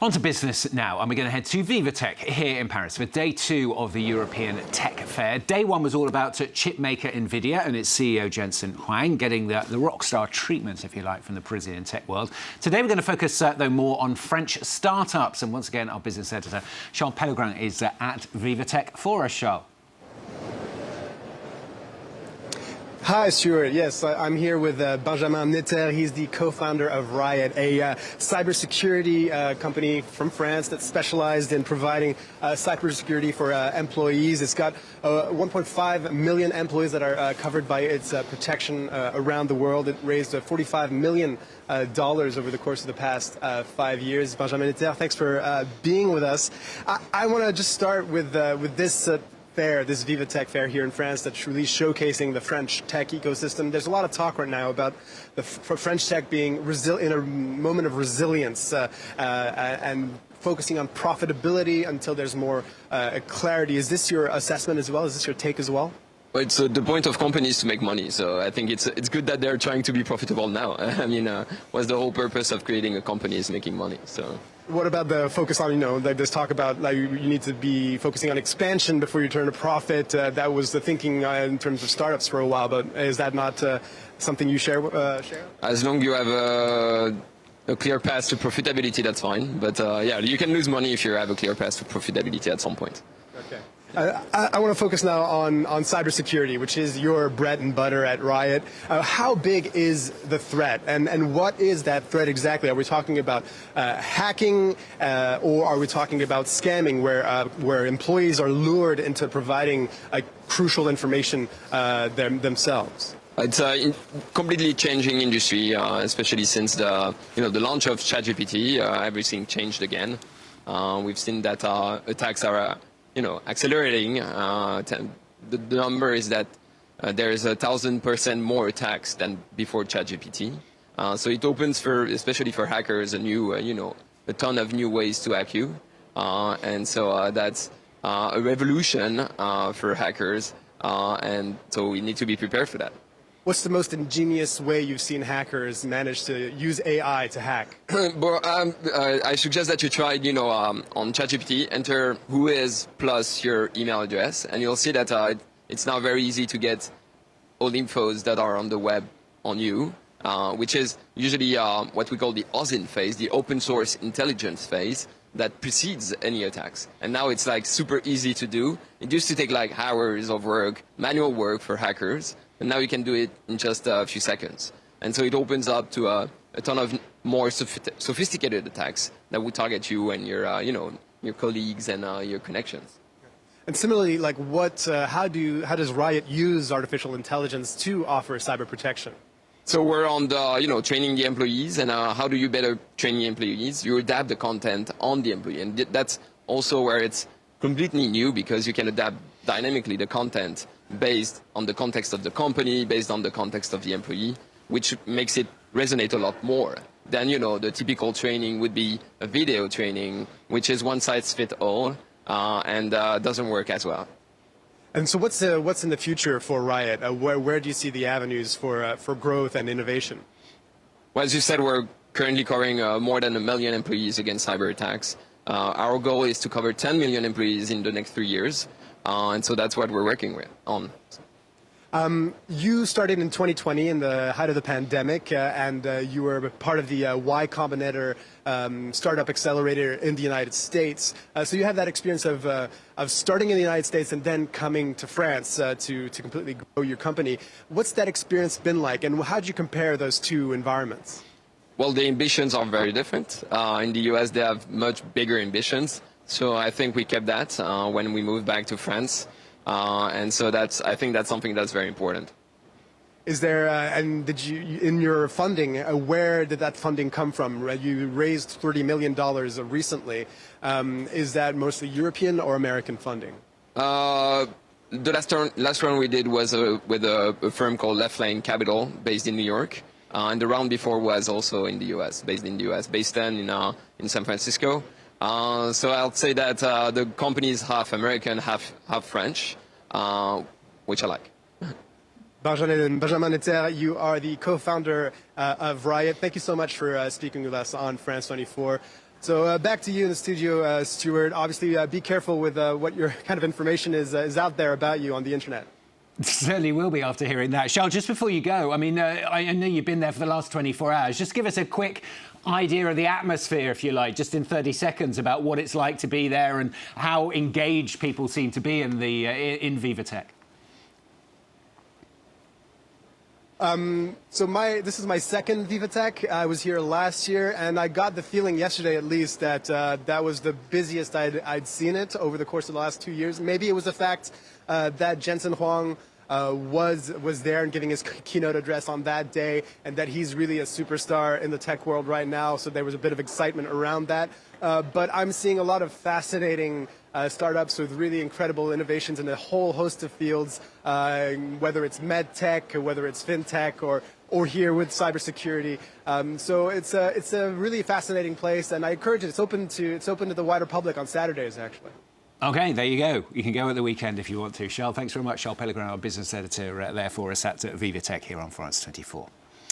On to business now, and we're going to head to Vivatech here in Paris for day 2 of the European Tech Fair. Day 1 was all about chip maker NVIDIA and its CEO Jensen Huang getting the rock star treatment, if you like, from the Parisian tech world. Today we're going to focus, though, more on French startups. And once again, our business editor, Charles Pellegrin, is at Vivatech for us. Charles. Hi, Stuart. Yes, I'm here with Benjamin Netter. He's the co-founder of Riot, a cybersecurity company from France that's specialized in providing cybersecurity for employees. It's got 1.5 million employees that are covered by its protection around the world. It raised $45 million over the course of the past 5 years. Benjamin Netter, thanks for being with us. I want to just start with this fair, this Vivatech fair here in France that's really showcasing the French tech ecosystem. There's a lot of talk right now about the French tech being in a moment of resilience and focusing on profitability until there's more clarity. Is this your assessment as well? Is this your take as well? Well, it's the point of companies to make money, so I think it's good that they're trying to be profitable now. I mean, what's the whole purpose of creating a company is making money, so. What about the focus on, like this talk about like you need to be focusing on expansion before you turn a profit? That was the thinking in terms of startups for a while, but is that not something you share? As long as you have a clear path to profitability, that's fine. But yeah, you can lose money if you have a clear path to profitability at some point. Okay. I want to focus now on cybersecurity, which is your bread and butter at Riot. How big is the threat, and what is that threat exactly? Are we talking about hacking, or are we talking about scamming, where employees are lured into providing crucial information themselves? It's a completely changing industry, especially since the launch of ChatGPT. Everything changed again. We've seen that attacks are accelerating. The number is that there is 1,000% more attacks than before ChatGPT. So it opens especially for hackers, a new, a ton of new ways to hack you. And so that's a revolution for hackers. And so we need to be prepared for that. What's the most ingenious way you've seen hackers manage to use AI to hack? Well, I suggest that you try, on ChatGPT, enter who is plus your email address, and you'll see that it's now very easy to get all the infos that are on the web on you, which is usually what we call the OSINT phase, the open source intelligence phase, that precedes any attacks. And now it's like super easy to do. It used to take like hours of work, manual work for hackers. And now you can do it in just a few seconds. And so it opens up to a ton of more sophisticated attacks that would target you and your, your colleagues and your connections. And similarly, like how does Riot use artificial intelligence to offer cyber protection? So we're on the, training the employees, and how do you better train the employees? You adapt the content on the employee, and that's also where it's completely new, because you can adapt dynamically the content based on the context of the company, based on the context of the employee, which makes it resonate a lot more than, the typical training would be a video training, which is one size fits all, and doesn't work as well. And so what's in the future for Riot? Where do you see the avenues for growth and innovation? Well, as you said, we're currently covering more than 1 million employees against cyber attacks. Our goal is to cover 10 million employees in the next 3 years. And so that's what we're working on. You started in 2020 in the height of the pandemic, and you were part of the Y Combinator startup accelerator in the United States. So you have that experience of starting in the United States and then coming to France to completely grow your company. What's that experience been like, and how do you compare those two environments? Well, the ambitions are very different. In the US, they have much bigger ambitions. So I think we kept that when we moved back to France. And so I think that's something that's very important. Is there, and did you, in your funding, where did that funding come from? You raised $30 million recently. Is that mostly European or American funding? The last round we did was with a firm called Left Lane Capital, based in New York. And the round before was also in the US, based then in San Francisco. So I'll say that the company is half American, half French, which I like. Benjamin Netter, you are the co-founder of Riot. Thank you so much for speaking with us on France 24. So back to you in the studio, Stuart. Obviously, be careful with what your kind of information is out there about you on the internet. Certainly will be after hearing that. Charles, just before you go, I mean, I know you've been there for the last 24 hours. Just give us a quick idea of the atmosphere, if you like, just in 30 seconds, about what it's like to be there and how engaged people seem to be in in Vivatech. So this is my second Vivatech. I was here last year, and I got the feeling yesterday, at least, that that was the busiest I'd seen it over the course of the last 2 years. Maybe it was the fact that Jensen Huang was there and giving his keynote address on that day, and that he's really a superstar in the tech world right now. So there was a bit of excitement around that. But I'm seeing a lot of fascinating startups with really incredible innovations in a whole host of fields, whether it's med tech, or whether it's fintech, or here with cybersecurity. So it's a really fascinating place, and I encourage it. It's open to the wider public on Saturdays, actually. OK, there you go. You can go at the weekend if you want to. Charles, thanks very much. Charles Pellegrin, our business editor, there for us at Vivatech here on France 24.